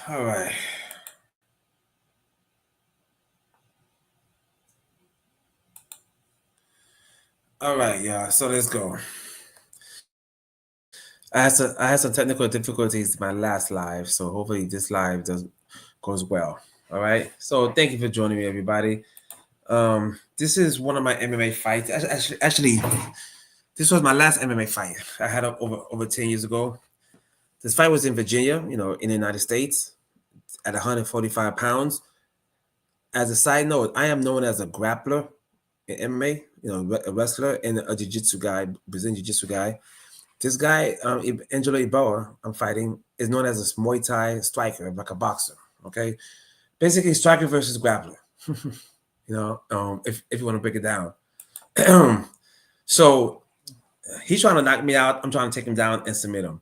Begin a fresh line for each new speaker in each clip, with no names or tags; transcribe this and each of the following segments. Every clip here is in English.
All right. All right, yeah. So let's go. I had some technical difficulties in my last live, so hopefully this live does goes well. All right. So thank you for joining me, everybody. This is one of my MMA fights. Actually, this was my last MMA fight. I had it over 10 years ago. This fight was in Virginia, in the United States, at 145 pounds. As a side note, I am known as a grappler in MMA, a wrestler and a jiu-jitsu guy, Brazilian jiu-jitsu guy. This guy, Angelo Iboa, I'm fighting, is known as a Muay Thai striker, like a boxer. Okay, basically striker versus grappler. If you want to break it down. So he's trying to knock me out. I'm trying to take him down and submit him.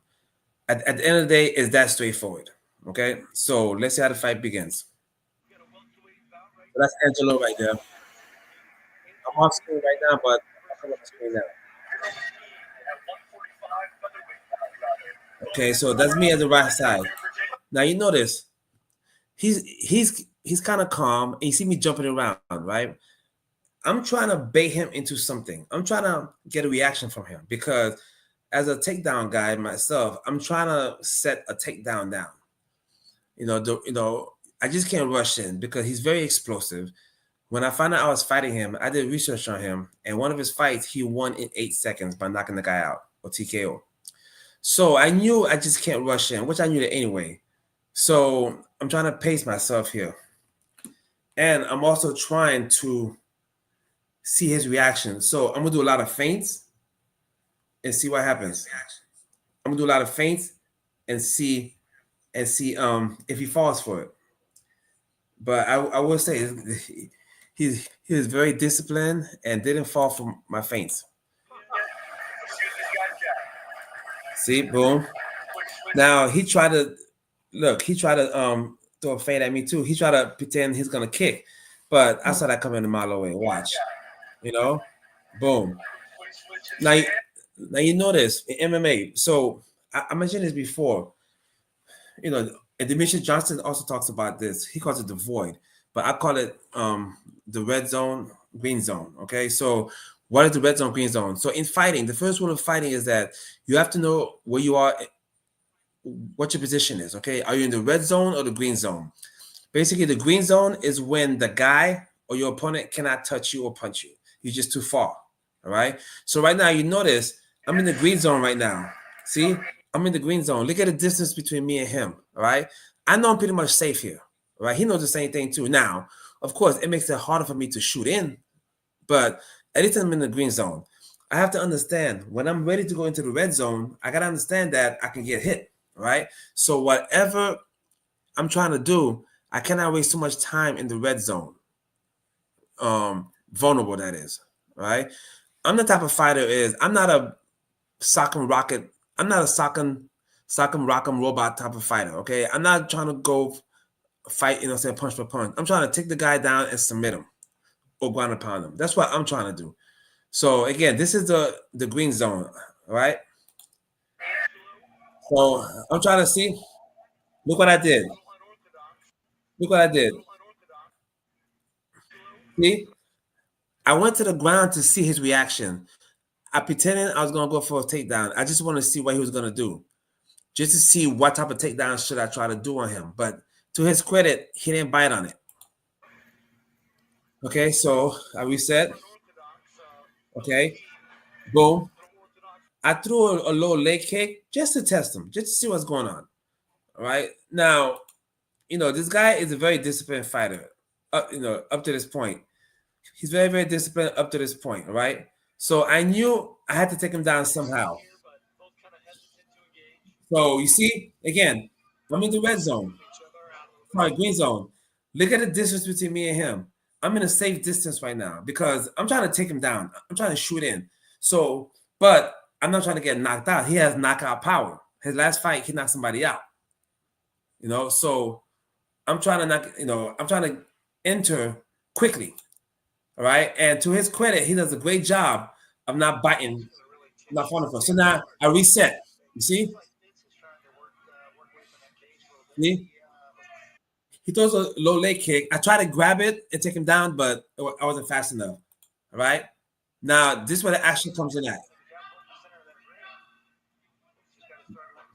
At the end of the day, it's that straightforward. Okay, so let's see how the fight begins. So that's Angelo right there. I'm off screen right now, but I'll come up screen now. Okay, so that's me at the right side. Now you notice he's kind of calm, and you see me jumping around, right? I'm trying to bait him into something. I'm trying to get a reaction from him because as a takedown guy myself, I'm trying to set a takedown down. I just can't rush in because he's very explosive. When I found out I was fighting him, I did research on him, and one of his fights he won in 8 seconds by knocking the guy out or TKO. So I knew I just can't rush in, which I knew that anyway. So I'm trying to pace myself here. And I'm also trying to see his reaction. So I'm gonna do a lot of feints and see what happens. I'm gonna do a lot of feints and see if he falls for it. But I will say he was very disciplined and didn't fall for my feints. See, boom. Now he tried to throw a feint at me too. He tried to pretend he's gonna kick, but I saw that coming a mile away. Watch, you know, boom. Now, now you notice in MMA. So I mentioned this before. And Demetrius Johnson also talks about this. He calls it the void, but I call it the red zone, green zone. Okay, so what is the red zone, green zone? So in fighting, the first rule of fighting is that you have to know where you are, what your position is. Okay, are you in the red zone or the green zone? Basically, the green zone is when the guy or your opponent cannot touch you or punch you. You're just too far. All right. So right now, you notice I'm in the green zone right now. See, I'm in the green zone. Look at the distance between me and him. All right. I know I'm pretty much safe here. All right. He knows the same thing too. Now, of course, it makes it harder for me to shoot in, but at least I'm in the green zone. I have to understand when I'm ready to go into the red zone, I got to understand that I can get hit. All right. So whatever I'm trying to do, I cannot waste too much time in the red zone. Vulnerable that is, right? I'm the type of fighter is I'm not a sock'em rocket. I'm not a sock'em rock'em robot type of fighter. Okay, I'm not trying to go fight, say punch for punch. I'm trying to take the guy down and submit him or ground upon him. That's what I'm trying to do. So again, this is the green zone, right? So I'm trying to see. Look what I did. Look what I did. See, I went to the ground to see his reaction. I pretended I was gonna go for a takedown. I just want to see what he was gonna do, just to see what type of takedown should I try to do on him. But to his credit, he didn't bite on it. Okay, so I reset. Okay, boom. I threw a low leg kick just to test him, just to see what's going on. All right. Now, this guy is a very disciplined fighter. Up to this point, he's very, very disciplined up to this point. All right. So I knew I had to take him down somehow. So you see, again, I'm in the red zone. Sorry, green zone. Look at the distance between me and him. I'm in a safe distance right now because I'm trying to take him down. I'm trying to shoot in. So, but I'm not trying to get knocked out. He has knockout power. His last fight, he knocked somebody out. So I'm trying to I'm trying to enter quickly. All right. And to his credit, he does a great job of not biting, not falling for. So now I reset. You see? See? He throws a low leg kick. I try to grab it and take him down, but I wasn't fast enough. All right. Now this is where the action comes in at.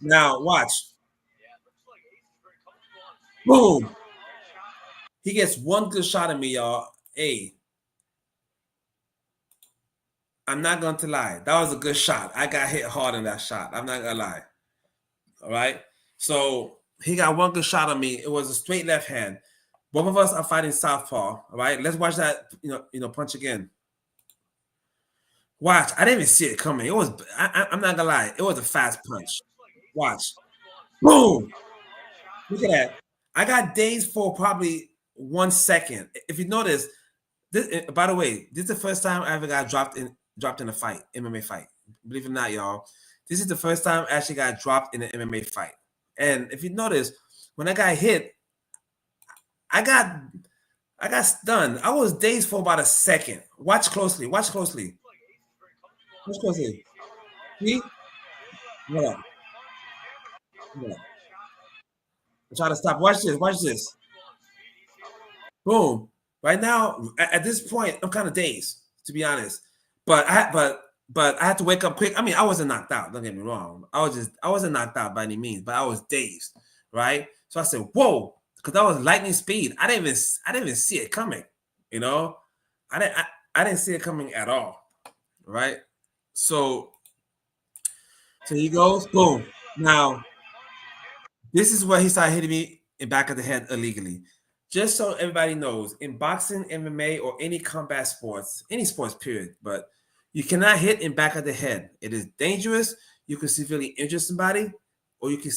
Now watch. Boom. He gets one good shot at me, y'all. Hey, I'm not going to lie. That was a good shot. I got hit hard in that shot. I'm not gonna lie. All right. So he got one good shot on me. It was a straight left hand. Both of us are fighting southpaw. All right. Let's watch that. Punch again. Watch. I didn't even see it coming. It was. I'm not gonna lie. It was a fast punch. Watch. Boom. Look at that. I got dazed for probably 1 second. If you notice, this. By the way, this is the first time I ever got dropped in a fight, MMA fight. Believe it or not, y'all. This is the first time I actually got dropped in an MMA fight. And if you notice, when I got hit, I got stunned. I was dazed for about a second. Watch closely. Watch closely. Watch closely. See? Yeah. Yeah. Try to stop. Watch this. Watch this. Boom. Right now, at this point, I'm kind of dazed, to be honest. But I had to wake up quick. I mean, I wasn't knocked out. Don't get me wrong. I wasn't knocked out by any means, but I was dazed, right? So I said, "Whoa," because that was lightning speed. I didn't even see it coming. You know, I didn't see it coming at all, right? So he goes, boom. Now this is where he started hitting me in back of the head illegally. Just so everybody knows, in boxing, MMA, or any combat sports, any sports period, but you cannot hit in back of the head. It is dangerous. You can severely injure somebody, or you can,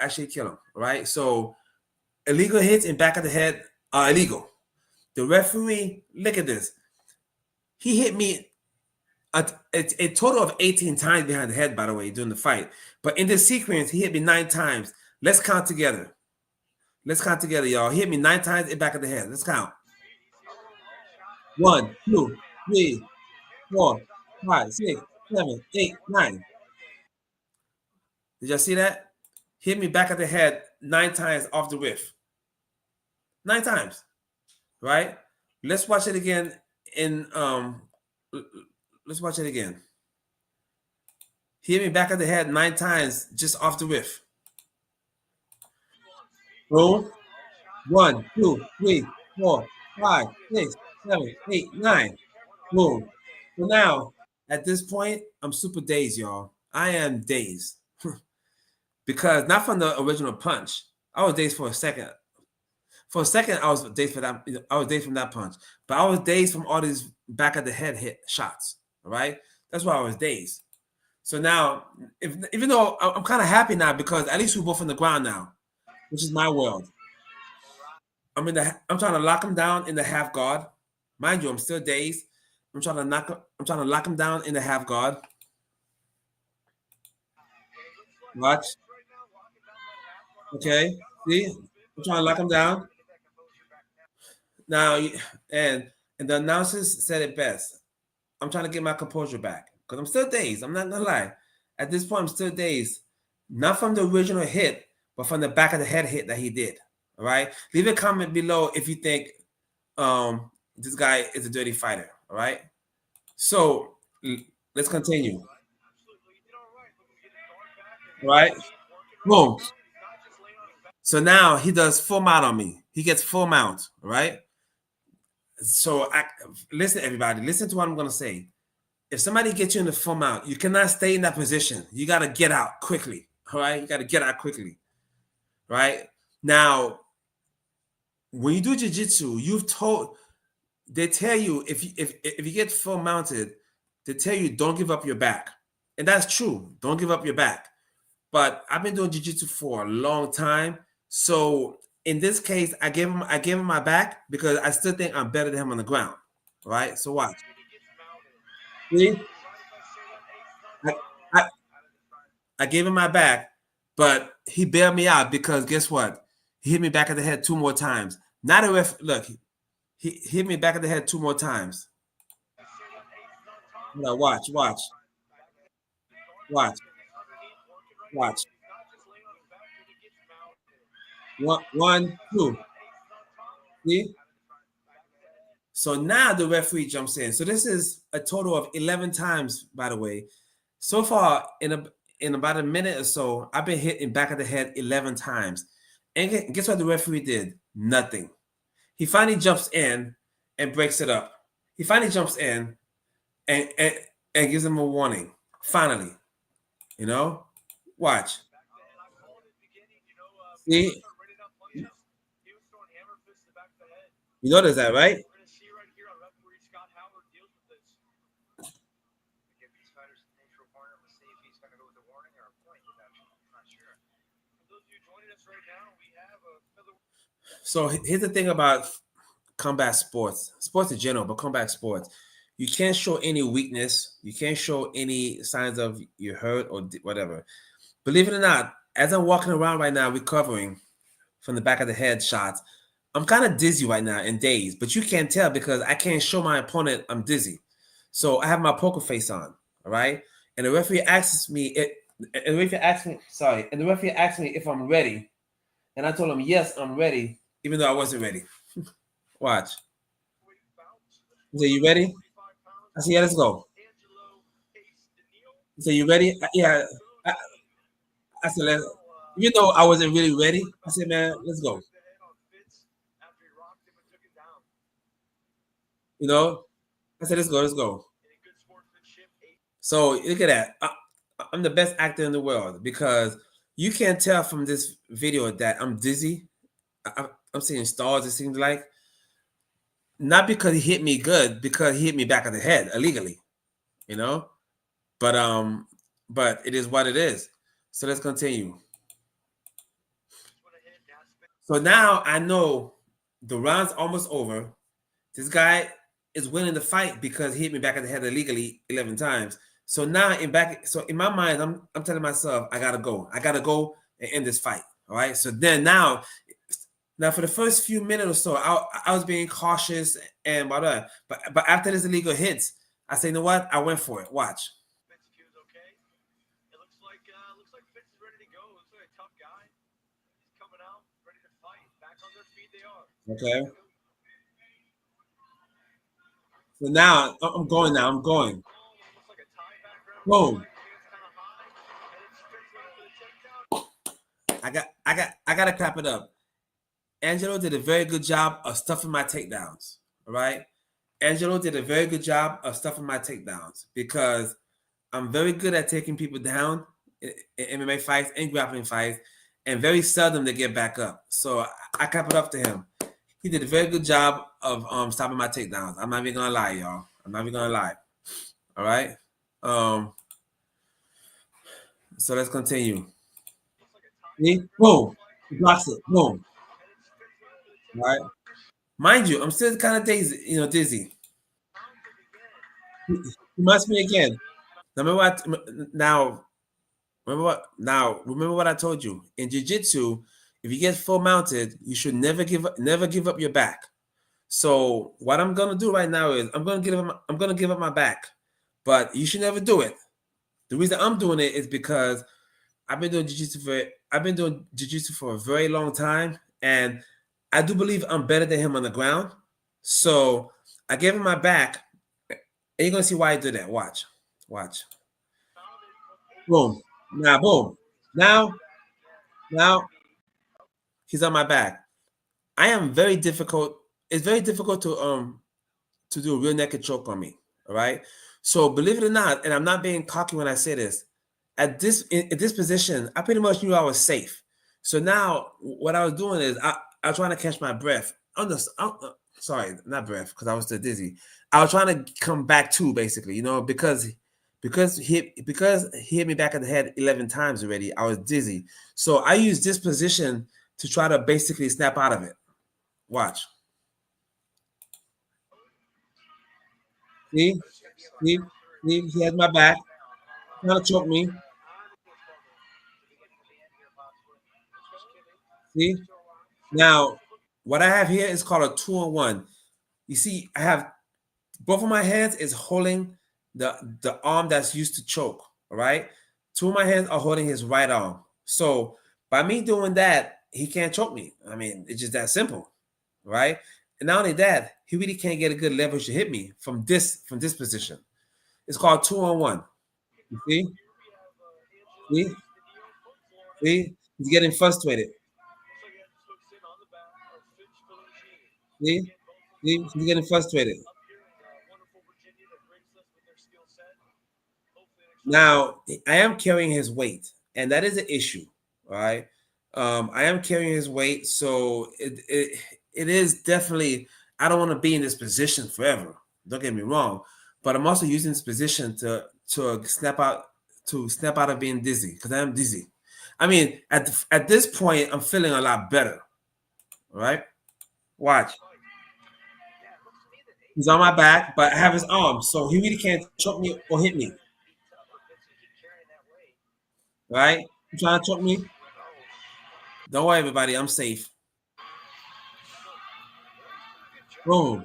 actually kill them. Right. So illegal hits in back of the head are illegal. The referee, look at this. He hit me a total of 18 times behind the head, by the way, during the fight. But in this sequence, he hit me 9 times. Let's count together. Let's count together, y'all. He hit me 9 times in the back of the head. Let's count. 1, 2, 3, 4, 5, 6, 7, 8, 9. Did y'all see that? Hit me back of the head 9 times off the whiff. 9 times. Right? Let's watch it again in let's watch it again. He hit me back of the head 9 times just off the whiff. Boom. 1, 2, 3, 4, 5, 6, 7, 8, 9. Boom. So now, at this point, I'm super dazed, y'all. I am dazed. Because not from the original punch. I was dazed for a second. For a second, I was dazed for that. I was dazed from that punch. But I was dazed from all these back of the head hit shots. All right. That's why I was dazed. So now, even though I'm kind of happy now because at least we're both on the ground now, which is my world. I'm trying to lock him down in the half guard. Mind you, I'm still dazed. I'm trying to lock him down in the half guard. Watch. Okay. See? I'm trying to lock him down. Now, and the announcers said it best. I'm trying to get my composure back because I'm still dazed. I'm not gonna lie. At this point, I'm still dazed. Not from the original hit, but from the back of the head hit that he did. All right. Leave a comment below if you think this guy is a dirty fighter. All right. So let's continue. All right. Boom. So now he does full mount on me. He gets full mount. All right. So listen, everybody. Listen to what I'm gonna say. If somebody gets you in the full mount, you cannot stay in that position. You got to get out quickly. All right. You got to get out quickly. Right. Now, when you do jiu-jitsu, they tell you if you get full mounted, they tell you don't give up your back. And that's true. Don't give up your back. But I've been doing jiu-jitsu for a long time. So in this case, I gave him my back because I still think I'm better than him on the ground. Right? So watch. See? I gave him my back, but he bailed me out because guess what? He hit me back of the head 2 more times. Not a ref. Look, he hit me back of the head 2 more times. Now watch. One, 2. See? So now the referee jumps in. So this is a total of 11 times, by the way. So far, in about a minute or so, I've been hit in back of the head 11 times. And guess what the referee did? Nothing. He finally jumps in and breaks it up. He finally jumps in and and gives him a warning. Finally, you know, watch. See, you notice that, right? So here's the thing about combat sports, sports in general, but combat sports. You can't show any weakness. You can't show any signs of you're hurt or whatever. Believe it or not, as I'm walking around right now recovering from the back of the head shots, I'm kind of dizzy right now and dazed, but you can't tell because I can't show my opponent I'm dizzy. So I have my poker face on, all right? And the referee asks me, and the referee asks me, sorry, and the referee asks me if I'm ready. And I told him, yes, I'm ready, even though I wasn't ready. Watch. He said, you ready? I said, yeah, let's go. He said, you ready? Yeah. I, I said, even though I wasn't really ready, I said, man, let's go. You know, I said, let's go, let's go. So look at that. I'm the best actor in the world because you can't tell from this video that I'm dizzy. I'm seeing stars, it seems like. Not because he hit me good, because he hit me back of the head illegally, you know? But but it is what it is. So let's continue. So now I know the round's almost over. This guy is winning the fight because he hit me back in the head illegally 11 times. So now so in my mind, I'm telling myself, I gotta go. I gotta go and end this fight. All right. So then now for the first few minutes or so, I was being cautious and whatever. But after this illegal hits, I say, you know what? I went for it. Watch. Okay. So now I'm going now. I'm going. Boom. I gotta clap it up. Angelo did a very good job of stuffing my takedowns. All right. Angelo did a very good job of stuffing my takedowns because I'm very good at taking people down in MMA fights and grappling fights, and very seldom they get back up. So I clap it up to him. He did a very good job of stopping my takedowns. I'm not even gonna lie, y'all. I'm not even gonna lie. All right. Um, so let's continue. See? Boom. He blocks it. Boom. All right. Mind you, I'm still kind of dizzy, dizzy. He must be again. Now remember what now remember what I told you. In jiu-jitsu, if you get full mounted, you should never give up your back. So what I'm gonna do right now is I'm gonna give up my back, but you should never do it. The reason I'm doing it is because I've been doing jiu-jitsu for a very long time, and I do believe I'm better than him on the ground. So I gave him my back, and you're gonna see why I did that. Watch. Boom. Now, boom. Now, now he's on my back. I am very difficult. It's very difficult to do a rear naked choke on me. All right. So believe it or not, and I'm not being cocky when I say this, in this position, I pretty much knew I was safe. So now what I was doing is I was trying to catch my breath. Sorry, not breath, because I was still dizzy. I was trying to come back to basically, because he hit me back in the head 11 times already. I was dizzy. So I used this position to try to basically snap out of it. Watch. See? See? See? He has my back. Trying to choke me. See? Now, what I have here is called a 2-on-1. You see, I have both of my hands is holding the arm that's used to choke. All right. Two of my hands are holding his right arm. So by me doing that, he can't choke me. I mean, it's just that simple. right? And not only that, he really can't get a good leverage to hit me from this position. It's called 2-on-1. You see, see, he's getting frustrated. See, see, he's getting frustrated. Now, I am carrying his weight, and that is an issue, all right? I am carrying his weight, so it is definitely. I don't want to be in this position forever. Don't get me wrong, but I'm also using this position to snap out of being dizzy because I am dizzy. I mean, at this point, I'm feeling a lot better. All right, watch. He's on my back, but I have his arm, so he really can't choke me or hit me. Right? You trying to choke me? Don't worry, everybody. I'm safe. Boom.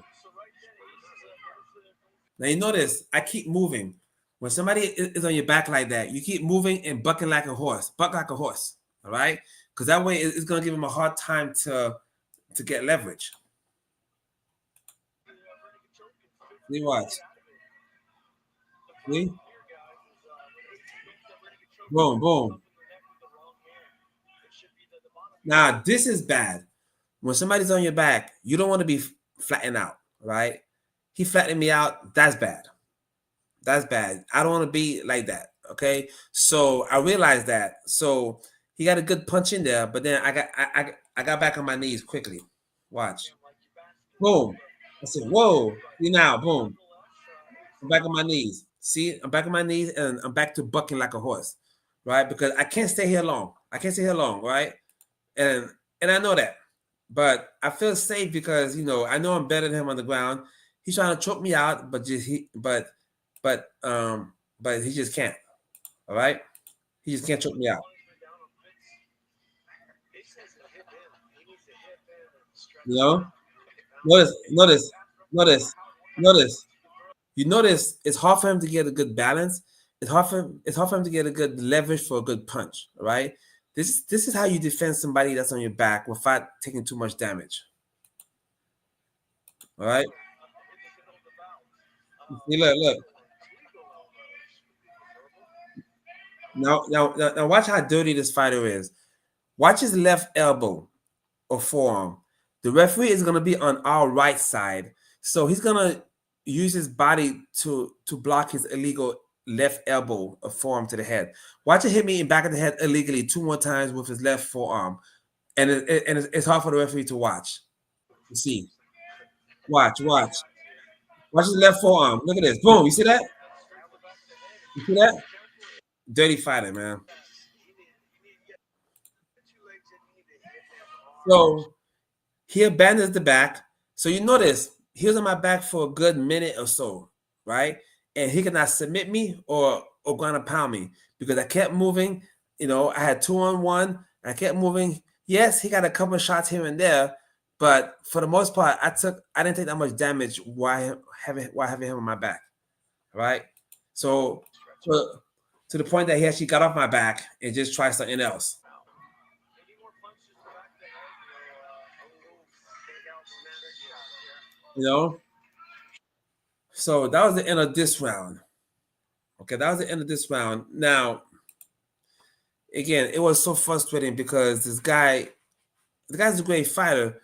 Now you notice I keep moving. When somebody is on your back like that, you keep moving and bucking like a horse. Buck like a horse. All right? Because that way it's gonna give him a hard time to get leverage. See watch. See? Boom, boom. Now this is bad. When somebody's on your back, you don't want to be flattened out, right? He flattened me out. That's bad. That's bad. I don't want to be like that. Okay. So I realized that. So he got a good punch in there, but then I got back on my knees quickly. Watch. Boom. I said, whoa. See now, boom. I'm back on my knees. See, I'm back on my knees and I'm back to bucking like a horse. Right? Because I can't stay here long. I can't stay here long, right? And and I know that. But I feel safe because I know I'm better than him on the ground. He's trying to choke me out, but just he but but he just can't. All right? He just can't choke me out. You know? Notice, notice, notice. You notice it's hard for him to get a good balance. It's hard for him to get a good leverage for a good punch. All right. This is how you defend somebody that's on your back without taking too much damage. All right. See, look. Now, watch how dirty this fighter is. Watch his left elbow or forearm. The referee is gonna be on our right side, so he's gonna use his body to block his illegal left elbow or forearm to the head. Watch it hit me in back of the head illegally two more times with his left forearm, and it's hard for the referee to watch. You see, watch his left forearm. Look at this, boom. You see that? You see that? Dirty fighter, man. So he abandons the back. So you notice he was on my back for a good minute or so, right? And he could not submit me or ground and pound me because I kept moving. I had 2-on-1. I kept moving. Yes, he got a couple of shots here and there, but for the most part, I didn't take that much damage while having him on my back, right? So to the point that he actually got off my back and just tried something else, you know. So that was the end of this round. Okay, that was the end of this round. Now, again, it was so frustrating because the guy's a great fighter,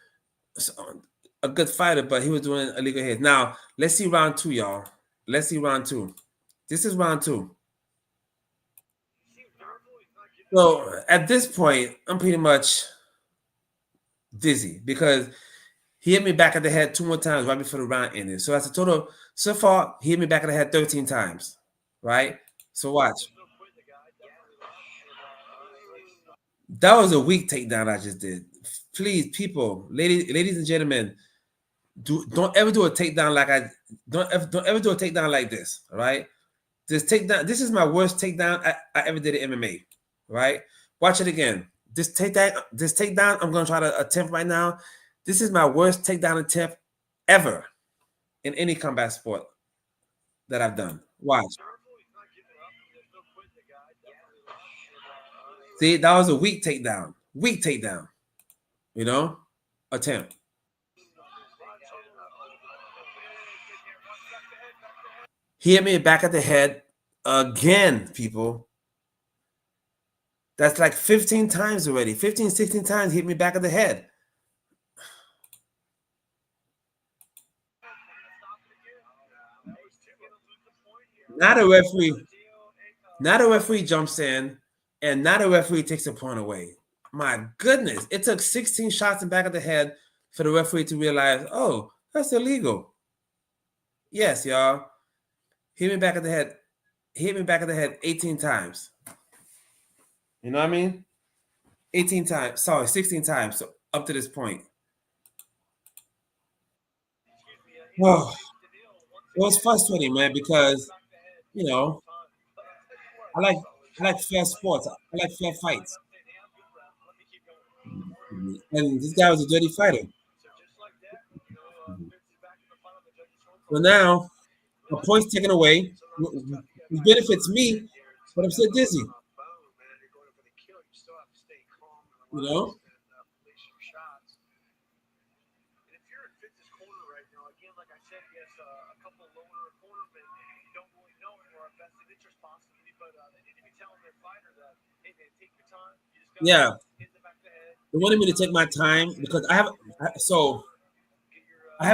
a good fighter, but he was doing illegal hits. Now, let's see round two, y'all. Let's see round two. This is round two. So at this point, I'm pretty much dizzy because he hit me back of the head two more times right before the round ended. So that's a total. So far, he hit me back of the head 13 times, right? So watch. That was a weak takedown I just did. Please, people, ladies and gentlemen, don't ever do a takedown like I don't ever do a takedown like this. All right, this takedown. This is my worst takedown I ever did in MMA. Right, watch it again. This takedown I'm gonna try to attempt right now. This is my worst takedown attempt ever in any combat sport that I've done. Watch. See, that was a weak takedown. Weak takedown. You know, attempt. He hit me back at the head again, people. That's like 15 times already. 15, 16 times he hit me back at the head. Not a referee. Not a referee jumps in, and not a referee takes a point away. My goodness, it took 16 shots in back of the head for the referee to realize, oh, that's illegal. Yes, y'all. Hit me back of the head. Hit me back of the head 18 times. You know what I mean? 18 times. Sorry, 16 times. So up to this point. Oh, it was frustrating, man, because you know, I like I like fair sports. I like fair fights. And this guy was a dirty fighter. So now a point's taken away. It benefits me, but I'm still dizzy. You know? Yeah. They wanted me to take my time because I have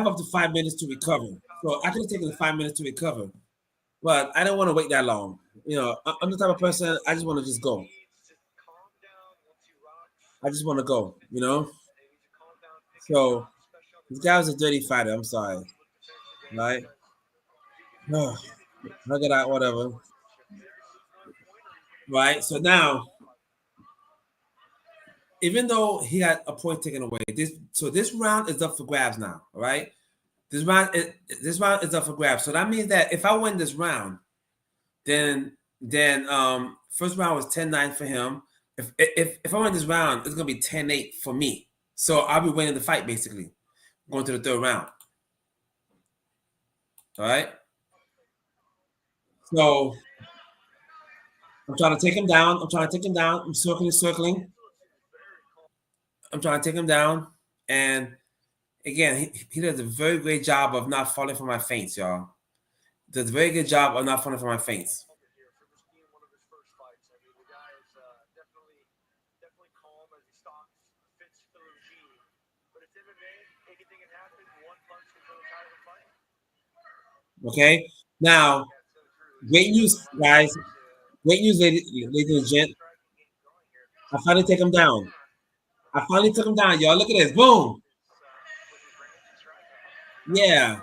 up to 5 minutes to recover. So I could have taken the 5 minutes to recover, but I don't want to wait that long. You know, I'm the type of person I just want to just go. I just want to go. You know. So this guy was a dirty fighter. I'm sorry, right? Look at that, whatever. Right. So now, even though he got a point taken away, this round is up for grabs now. All right. This round is up for grabs. So that means that if I win this round, then first round was 10-9 for him. If I win this round, it's gonna be 10-8 for me. So I'll be winning the fight basically, going to the third round. All right. So I'm trying to take him down. I'm trying to take him down. I'm circling. I'm trying to take him down. And again, he does a very great job of not falling for my feints, y'all. Does a very good job of not falling for my feints. Okay. Now, great news, guys. Great news, ladies and gents. I finally take him down. I finally took him down, y'all. Look at this. Boom. Yeah.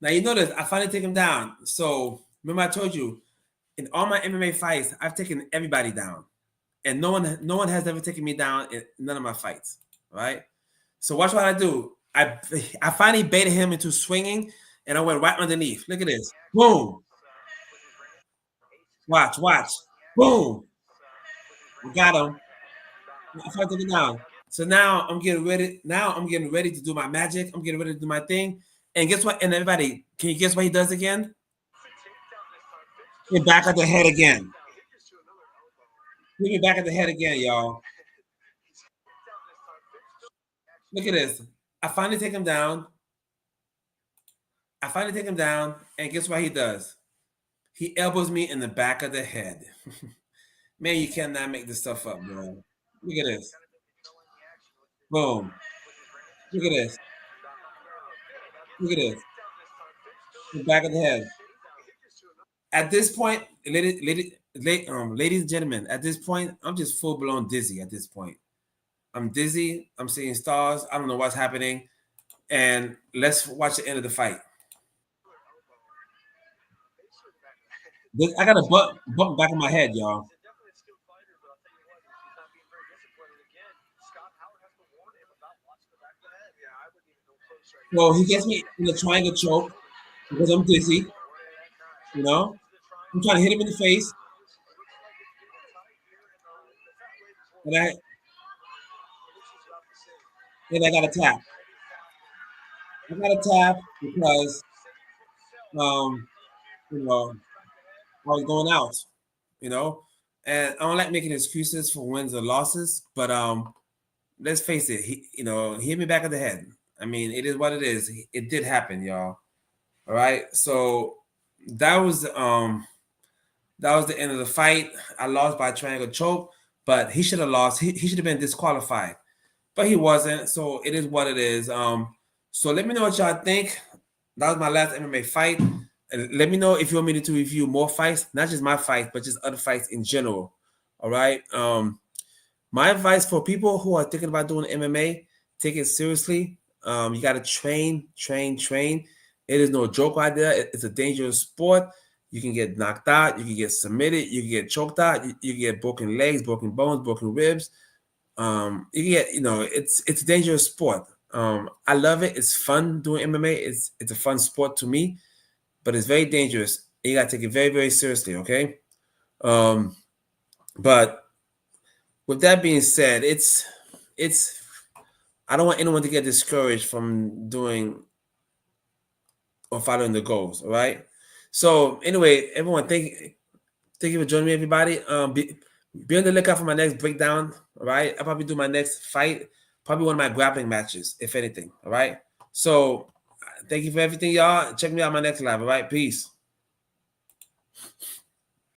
Now you notice I finally take him down. So remember I told you in all my MMA fights, I've taken everybody down. And no one has ever taken me down in none of my fights. Right? So watch what I do. I finally baited him into swinging and I went right underneath. Look at this. Boom. Watch. Boom. I got him. I finally took him down. So now I'm getting ready. Now I'm getting ready to do my magic. I'm getting ready to do my thing. And guess what? And everybody, can you guess what he does again? Hit back at the head again. Hit me back at the head again, y'all. Look at this. I finally take him down. I finally take him down. And guess what he does? He elbows me in the back of the head. Man, you cannot make this stuff up, bro. Look at this. Boom. Look at this. Look at this. The back of the head. At this point, ladies and gentlemen, at this point, I'm just full blown dizzy. At this point, I'm dizzy. I'm seeing stars. I don't know what's happening. And let's watch the end of the fight. I got a bump back in my head, y'all. So he gets me in a triangle choke because I'm dizzy. You know, I'm trying to hit him in the face, and I got a tap. I got a tap because um, you know, I was going out. You know, and I don't like making excuses for wins or losses, but let's face it, he hit me back of the head. I mean, it is what it is. It did happen, y'all. All right. So that was the end of the fight. I lost by triangle choke, but he should have lost. He should have been disqualified, but he wasn't. So it is what it is. So let me know what y'all think. That was my last MMA fight. And let me know if you want me to review more fights, not just my fight, but just other fights in general. All right. My advice for people who are thinking about doing MMA, take it seriously. You got to train. It is no joke out there. It's a dangerous sport. You can get knocked out. You can get submitted. You can get choked out. You can get broken legs, broken bones, broken ribs. You can get, it's a dangerous sport. I love it. It's fun doing MMA. It's a fun sport to me, but it's very dangerous. You got to take it very, very seriously. Okay. But with that being said, it's I don't want anyone to get discouraged from doing or following the goals. All right. So anyway, everyone, thank you for joining me, everybody. Be on the lookout for my next breakdown. All right. I'll probably do my next fight, probably one of my grappling matches, if anything. All right. So thank you for everything, y'all. Check me out my next live. All right. Peace.